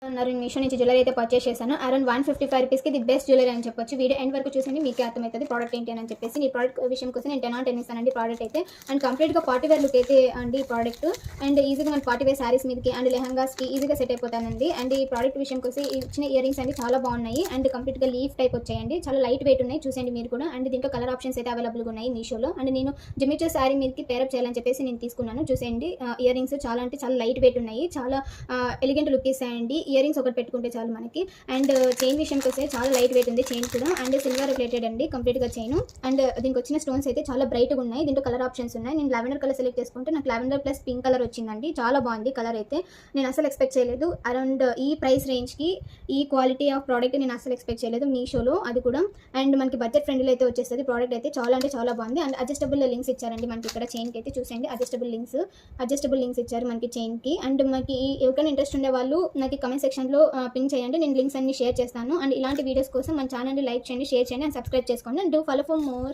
నేను మీషో నుంచి జ్యువెలరీ అయితే పర్చేస్ చేశాను. అరౌండ్ 155 రూపీస్కి ది బెస్ట్ జ్యువెలరీ అని చెప్పొచ్చు. వీడియో ఎండ్ వరకు చూసండి, మీకే అర్థమవుతుంది ప్రోడక్ట్ ఏంటి అని చెప్పేసి. ఈ ప్రోడక్ట్ విషయం కోసం నేను 10 on 10 ఇస్తానండి ప్రోడక్ట్ అయితే. అండ్ కంప్లీట్గా పార్టీ వేర్ లుక్ అయితే అండి ఈ ప్రోడక్ట్. అండ్ ఈజీగా మన పార్టీ వేర్ శారీస్ మీదకి అండ్ లెహంగాస్కి ఈజీగా సెట్ అయిపోతానండి. అండ్ ఈ ప్రోడక్ట్ విషయం కోసం ఇచ్చిన ఇయర్ రింగ్స్ అండి చాలా బాగున్నాయి. అండ్ కంప్లీట్గా లీఫ్ టైప్ వచ్చాయండి, చాలా లైట్ వెయిట్ ఉన్నాయి, చూసండి మీరు కూడా. అండ్ దీంట్లో కలర్ ఆప్షన్స్ అయితే అవైలబుల్గా ఉన్నాయి మీషోలో. అండ్ నేను జిమిచో శారీ మీదకి పేరప్ చేయాలని చెప్పేసి నేను తీసుకున్నాను. చూసేయండి ఇయర్ రింగ్స్ చాలా అంటే చాలా లైట్ వెయిట్ ఉన్నాయి, చాలా ఎలిగెంట్ లుక్ ఇస్తాయండి. ఇయర్ రింగ్స్ ఒకటి పెట్టుకుంటే చాలు మనకి. అండ్ చైన్ విషయంకి వస్తే చాలా లైట్ వెయిట్ ఉంది చైన్ కూడా. అండ్ సిల్వర్ రిలేటెడ్ అండి కంప్లీట్గా చైన్. అండ్ దీనికి వచ్చిన స్టోన్స్ అయితే చాలా బ్రైట్గా ఉన్నాయి. దీంట్లో కలర్ ఆప్షన్స్ ఉన్నాయి. నేను లావెండర్ కలర్ సెలెక్ట్ చేసుకుంటే నాకు లావెండర్ ప్లస్ పింక్ కలర్ వచ్చిందండి, చాలా బాగుంది కలర్ అయితే. నేను అసలు ఎక్స్పెక్ట్ చేయలేదు అరౌండ్ ఈ ప్రైస్ రేంజ్కి ఈ క్వాలిటీ ఆఫ్ ప్రోడక్ట్ నేను అసలు ఎక్స్పెక్ట్ చేయలేదు మీషోలో, అది కూడా. అండ్ మనకి బడ్జెట్ ఫ్రెండ్లీ అయితే వచ్చేస్తుంది ప్రోడక్ట్ అయితే, చాలా అంటే చాలా బాగుంది. అండ్ అడ్జస్టబుల్ లింక్స్ ఇచ్చారండి మనకి ఇక్కడ చైన్కి అయితే. చూసేయండి అడ్జస్టబుల్ లింక్స్ ఇచ్చారు మనకి చైన్కి. అండ్ మనకి ఎవరికైనా ఇంట్రెస్ట్ ఉండే వాళ్ళు నాకు కమెంట్ సెక్షన్లో పింక్ చేయండి, నేను లింక్స్ అన్ని షేర్ చేస్తాను. అండ్ ఇలాంటి వీడియోస్ కోసం మన ఛానల్ని లైక్ చేయండి, షేర్ చేయండి అండ్ సబ్స్క్రైబ్ చేసుకోండి. And do follow for more.